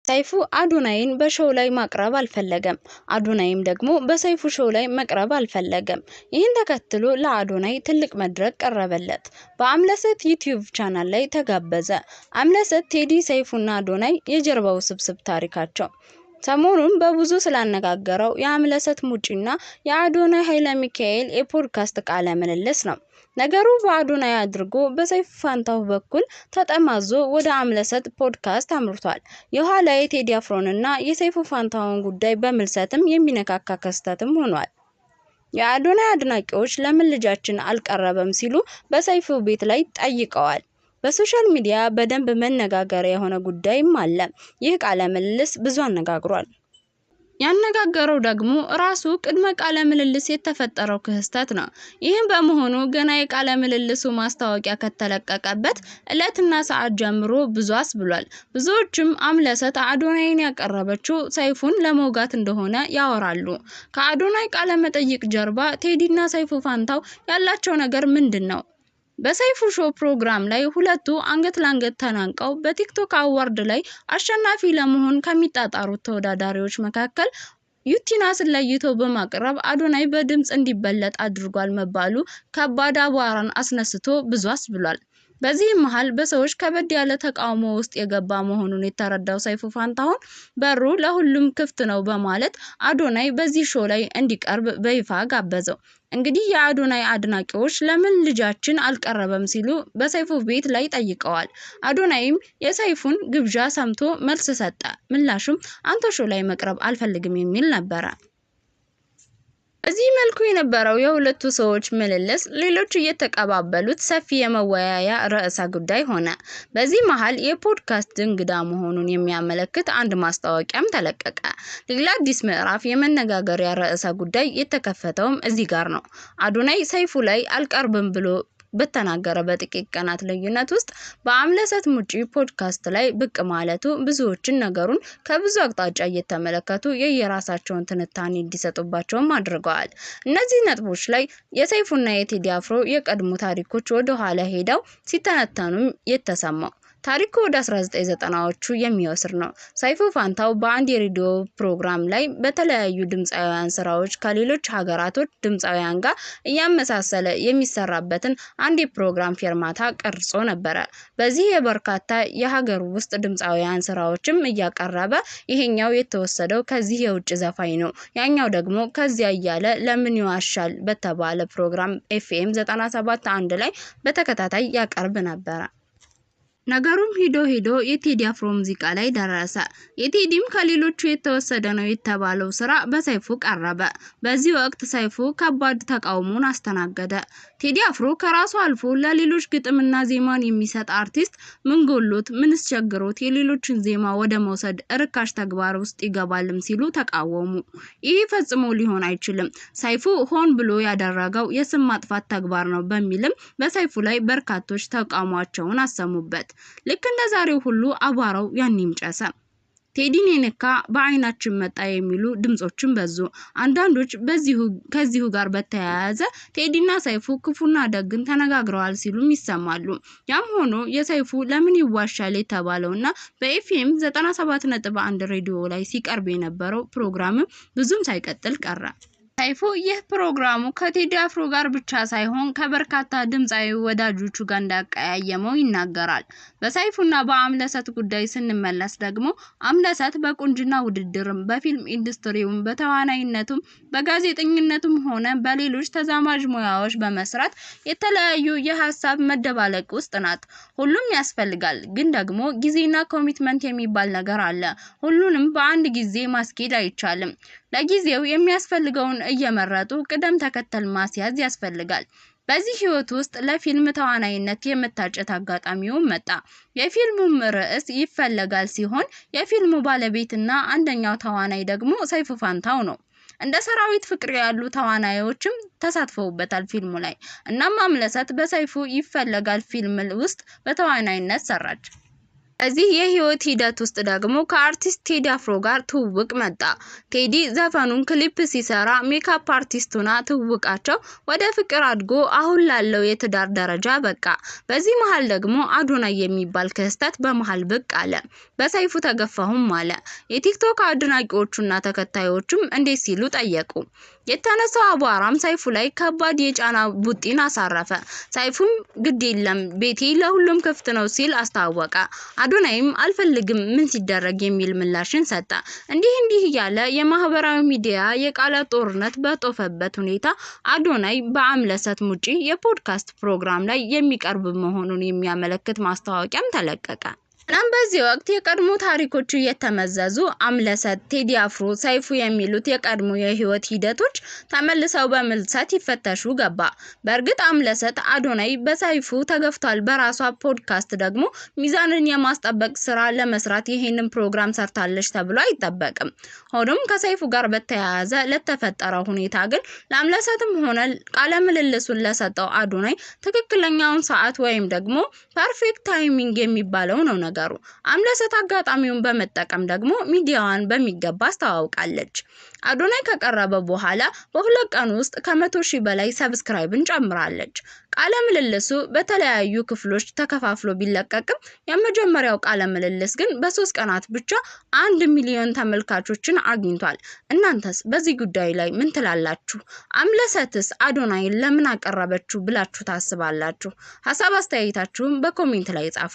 ሰይፉ አዶናይን በሾው ላይ ማቅረብ አልፈለገም። አዶናይም ደግሞ በሰይፉ ሾው ላይ መቅረብ አልፈለገም። ይህን ተከትሎ ለአዶናይ ትልቅ መድረክ ቀረበለት። በአምለሰት ዩቲዩብ ቻናል ላይ ተጋበዘ። አምለሰት ቴዲ፣ ሰይፉና አዶናይ የጀርባው ስብስብ ታሪካቸው ሰሞኑን በብዙ ስላነጋገረው የአምለሰት ሙጪና የአዶናይ ኃይለ ሚካኤል የፖድካስት ቃለ ምልልስ ነው። ነገሩ በአዶናይ አድርጎ በሰይፉ ፋንታው በኩል ተጠማዞ ወደ አምለሰት ፖድካስት አምርቷል። የኋላ የቴዲ አፍሮንና የሰይፉ ፋንታውን ጉዳይ በምልሰትም የሚነካካ ክስተትም ሆኗል። የአዶናይ አድናቂዎች ለምን ልጃችን አልቀረበም ሲሉ በሰይፉ ቤት ላይ ጠይቀዋል። በሶሻል ሚዲያ በደንብ መነጋገሪያ የሆነ ጉዳይም አለ። ይህ ቃለ ምልልስ ብዙ አነጋግሯል። ያነጋገረው ደግሞ ራሱ ቅድመ ቃለ ምልልስ የተፈጠረው ክስተት ነው። ይህም በመሆኑ ገና የቃለ ምልልሱ ማስታወቂያ ከተለቀቀበት እለትና ሰዓት ጀምሮ ብዙ አስብሏል። ብዙዎችም አምለሰት አዶናይን ያቀረበችው ሰይፉን ለመውጋት እንደሆነ ያወራሉ። ከአዶናይ ቃለ መጠይቅ ጀርባ ቴዲና ሰይፉ ፋንታው ያላቸው ነገር ምንድነው? በሰይፉ ሾው ፕሮግራም ላይ ሁለቱ አንገት ለአንገት ተናንቀው በቲክቶክ አዋርድ ላይ አሸናፊ ለመሆን ከሚጣጣሩት ተወዳዳሪዎች መካከል ዩቲናስን ለይቶ በማቅረብ አዶናይ በድምጽ እንዲበለጥ አድርጓል መባሉ ከባድ አቧራን አስነስቶ ብዙ አስብሏል። በዚህ መሃል በሰዎች ከበድ ያለ ተቃውሞ ውስጥ የገባ መሆኑን የተረዳው ሰይፉ ፋንታሁን በሩ ለሁሉም ክፍት ነው በማለት አዶናይ በዚህ ሾው ላይ እንዲቀርብ በይፋ ጋበዘው። እንግዲህ የአዶናይ አድናቂዎች ለምን ልጃችን አልቀረበም ሲሉ በሰይፉ ቤት ላይ ጠይቀዋል። አዶናይም የሰይፉን ግብዣ ሰምቶ መልስ ሰጠ። ምላሹም አንተ ሾው ላይ መቅረብ አልፈልግም የሚል ነበር። በዚህ መልኩ የነበረው የሁለቱ ሰዎች ምልልስ ሌሎች እየተቀባበሉት ሰፊ የመወያያ ርዕሰ ጉዳይ ሆነ። በዚህ መሃል የፖድካስት እንግዳ መሆኑን የሚያመለክት አንድ ማስታወቂያም ተለቀቀ። ሌላ አዲስ ምዕራፍ የመነጋገሪያ ርዕሰ ጉዳይ የተከፈተውም እዚህ ጋር ነው። አዶናይ ሰይፉ ላይ አልቀርብም ብሎ በተናገረ በጥቂት ቀናት ልዩነት ውስጥ በአምለሰት ሙጪ ፖድካስት ላይ ብቅ ማለቱ ብዙዎችን ነገሩን ከብዙ አቅጣጫ እየተመለከቱ የየራሳቸውን ትንታኔ እንዲሰጡባቸውም አድርገዋል። እነዚህ ነጥቦች ላይ የሰይፉና የቴዲ አፍሮ የቀድሞ ታሪኮች ወደ ኋላ ሄደው ሲተነተኑም የተሰማው ታሪኩ ወደ 1990ዎቹ የሚወስድ ነው። ሰይፉ ፋንታው በአንድ የሬዲዮ ፕሮግራም ላይ በተለያዩ ድምጻውያን ስራዎች ከሌሎች ሀገራቶች ድምጻውያን ጋር እያመሳሰለ የሚሰራበትን አንድ የፕሮግራም ፌርማታ ቀርጾ ነበር። በዚህ የበርካታ የሀገር ውስጥ ድምጻውያን ስራዎችም እያቀረበ ይሄኛው የተወሰደው ከዚህ የውጭ ዘፋኝ ነው፣ ያኛው ደግሞ ከዚያ እያለ ለምን ይዋሻል በተባለ ፕሮግራም ኤፍኤም 97.1 ላይ በተከታታይ ያቀርብ ነበር። ነገሩም ሂዶ የቴዲ አፍሮ ሙዚቃ ላይ ደረሰ። የቴዲም ከሌሎቹ የተወሰደ ነው የተባለው ስራ በሰይፉ ቀረበ። በዚህ ወቅት ሰይፉ ከባድ ተቃውሞን አስተናገደ። ቴዲ አፍሮ ከራሱ አልፎ ለሌሎች ግጥምና ዜማን የሚሰጥ አርቲስት ምን ጎሎት ምንስ ቸግሮት የሌሎችን ዜማ ወደ መውሰድ ርካሽ ተግባር ውስጥ ይገባልም ሲሉ ተቃወሙ። ይህ ፈጽሞ ሊሆን አይችልም፣ ሰይፉ ሆን ብሎ ያደረገው የስም ማጥፋት ተግባር ነው በሚልም በሰይፉ ላይ በርካቶች ተቃውሟቸውን አሰሙበት። ልክ እንደ ዛሬው ሁሉ አቧራው ያኔም ጨሰ። ቴዲን የነካ በአይናችን መጣ የሚሉ ድምጾችን በዙ። አንዳንዶች ከዚሁ ጋር በተያያዘ ቴዲና ሰይፉ ክፉና ደግን ተነጋግረዋል ሲሉም ይሰማሉ። ያም ሆኖ የሰይፉ ለምን ይዋሻል የተባለውና በኤፍኤም 97.1 ሬዲዮ ላይ ሲቀርብ የነበረው ፕሮግራም ብዙም ሳይቀጥል ቀረ። ሰይፉ ይህ ፕሮግራሙ ከቴዲ አፍሮ ጋር ብቻ ሳይሆን ከበርካታ ድምጻዊ ወዳጆቹ ጋር እንዳቀያየመው ይናገራል። በሰይፉና በአምለሰት ጉዳይ ስንመለስ ደግሞ አምለሰት በቁንጅና ውድድርም በፊልም ኢንዱስትሪውም በተዋናይነቱም በጋዜጠኝነቱም ሆነ በሌሎች ተዛማጅ ሙያዎች በመስራት የተለያዩ የሐሳብ መደባለቅ ውስጥ ናት። ሁሉም ያስፈልጋል፣ ግን ደግሞ ጊዜና ኮሚትመንት የሚባል ነገር አለ። ሁሉንም በአንድ ጊዜ ማስኬድ አይቻልም። ለጊዜው የሚያስፈልገውን እየመረጡ ቅደም ተከተል ማስያዝ ያስፈልጋል። በዚህ ህይወት ውስጥ ለፊልም ተዋናይነት የመታጨት አጋጣሚው መጣ። የፊልሙም ርዕስ ይፈለጋል ሲሆን የፊልሙ ባለቤትና አንደኛው ተዋናይ ደግሞ ሰይፉ ፋንታው ነው። እንደ ሰራዊት ፍቅር ያሉ ተዋናዮችም ተሳትፈውበታል ፊልሙ ላይ። እናም አምለሰት በሰይፉ ይፈለጋል ፊልም ውስጥ በተዋናይነት ሰራች። እዚህ የህይወት ሂደት ውስጥ ደግሞ ከአርቲስት ቴዲ አፍሮ ጋር ትውውቅ መጣ። ቴዲ ዘፈኑን ክሊፕ ሲሰራ ሜካፕ አርቲስት ሆና ትውውቃቸው ወደ ፍቅር አድጎ አሁን ላለው የትዳር ደረጃ በቃ። በዚህ መሃል ደግሞ አዶናይ የሚባል ክስተት በመሃል ብቅ አለ። በሰይፉ ተገፋሁም አለ። የቲክቶክ አድናቂዎቹና ተከታዮቹም እንዴት ሲሉ ጠየቁ። የተነሳው አቧራም ሰይፉ ላይ ከባድ የጫና ቡጢን አሳረፈ። ሰይፉም ግድ የለም ቤቴ ለሁሉም ክፍት ነው ሲል አስታወቀ። አዶናይም አልፈልግም ምን ሲደረግ የሚል ምላሽን ሰጠ። እንዲህ እያለ የማህበራዊ ሚዲያ የቃላት ጦርነት በጦፈበት ሁኔታ አዶናይ በአምለሰት ሙጪ የፖድካስት ፕሮግራም ላይ የሚቀርብ መሆኑን የሚያመለክት ማስታወቂያም ተለቀቀ። እናም በዚህ ወቅት የቀድሞ ታሪኮቹ የተመዘዙ አምለሰት፣ ቴዲ አፍሮ፣ ሰይፉ የሚሉት የቀድሞ የህይወት ሂደቶች ተመልሰው በምልሰት ይፈተሹ ገባ። በእርግጥ አምለሰት አዶናይ በሰይፉ ተገፍቷል በራሷ ፖድካስት ደግሞ ሚዛንን የማስጠበቅ ስራ ለመስራት ይሄንን ፕሮግራም ሰርታለች ተብሎ አይጠበቅም። ሆኖም ከሰይፉ ጋር በተያያዘ ለተፈጠረው ሁኔታ ግን ለአምለሰትም ሆነ ቃለ ምልልሱን ለሰጠው አዶናይ ትክክለኛውን ሰዓት ወይም ደግሞ ፐርፌክት ታይሚንግ የሚባለው ነው ነገሩ። አምለሰት አጋጣሚውን በመጠቀም ደግሞ ሚዲያዋን በሚገባ አስተዋውቃለች። አዶናይ ከቀረበ በኋላ በሁለት ቀን ውስጥ ከ100,000 በላይ ሰብስክራይብን ጨምራለች። ቃለ ምልልሱ በተለያዩ ክፍሎች ተከፋፍሎ ቢለቀቅም የመጀመሪያው ቃለ ምልልስ ግን በ3 ቀናት ብቻ 1 ሚሊዮን ተመልካቾችን አግኝቷል። እናንተስ በዚህ ጉዳይ ላይ ምን ትላላችሁ? አምለሰትስ አዶናይን ለምን አቀረበችው ብላችሁ ታስባላችሁ? ሐሳብ አስተያየታችሁን በኮሜንት ላይ ጻፉ።